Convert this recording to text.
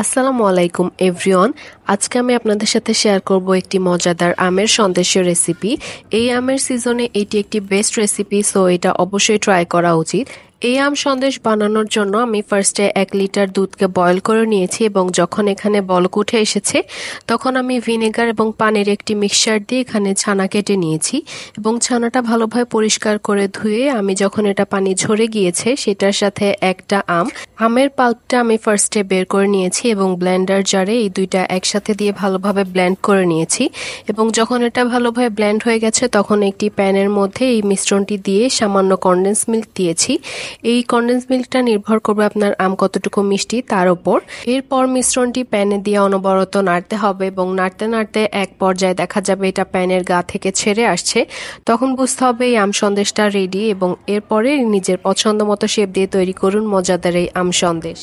আসসালামু আলাইকুম এভরিওয়ান। আজকে আমি আপনাদের সাথে শেয়ার করব একটি মজাদার আমের সন্দেশের রেসিপি। এই আমের সিজনে এটি একটি বেস্ট রেসিপি, সো এটা অবশ্যই ট্রাই করা উচিত। এই আম সন্দেশ বানানোর জন্য আমি ফার্স্টে 1 লিটার দুধকে বয়ল করে নিয়েছি এবং যখন এখানে বলক উঠে এসেছে তখন আমি ভিনেগার এবং পানির একটি মিক্সচার দিয়ে এখানে ছানা কেটে নিয়েছি এবং ছানাটা ভালোভাবে পরিষ্কার করে ধুয়ে আমি যখন এটা পানি ঝরে গিয়েছে সেটার সাথে একটা আমের পাল্পটা আমি ফার্স্টে বের করে নিয়েছি এবং ব্লেন্ডার জারে এই দুইটা একসাথে দিয়ে ভালোভাবে ব্লেন্ড করে নিয়েছি এবং যখন এটা ভালোভাবে ব্লেন্ড হয়ে গেছে তখন একটি প্যানের মধ্যে এই মিশ্রণটি দিয়ে সামান্য কনডেন্স মিল্ক দিয়েছি। এই কনডেন্স মিল্কটা নির্ভর করবে আপনার আম কতটুকু মিষ্টি তার উপর। এরপর মিশ্রণটি প্যানে দিয়ে অনবরত নাড়তে হবে এবং নাড়তে নাড়তে এক পর্যায়ে দেখা যাবে এটা প্যানের গা থেকে ছেড়ে আসছে, তখন বুঝতে হবে এই আম সন্দেশটা রেডি এবং এরপরে নিজের পছন্দ মতো শেপ দিয়ে তৈরি করুন মজাদার এই আম সন্দেশ।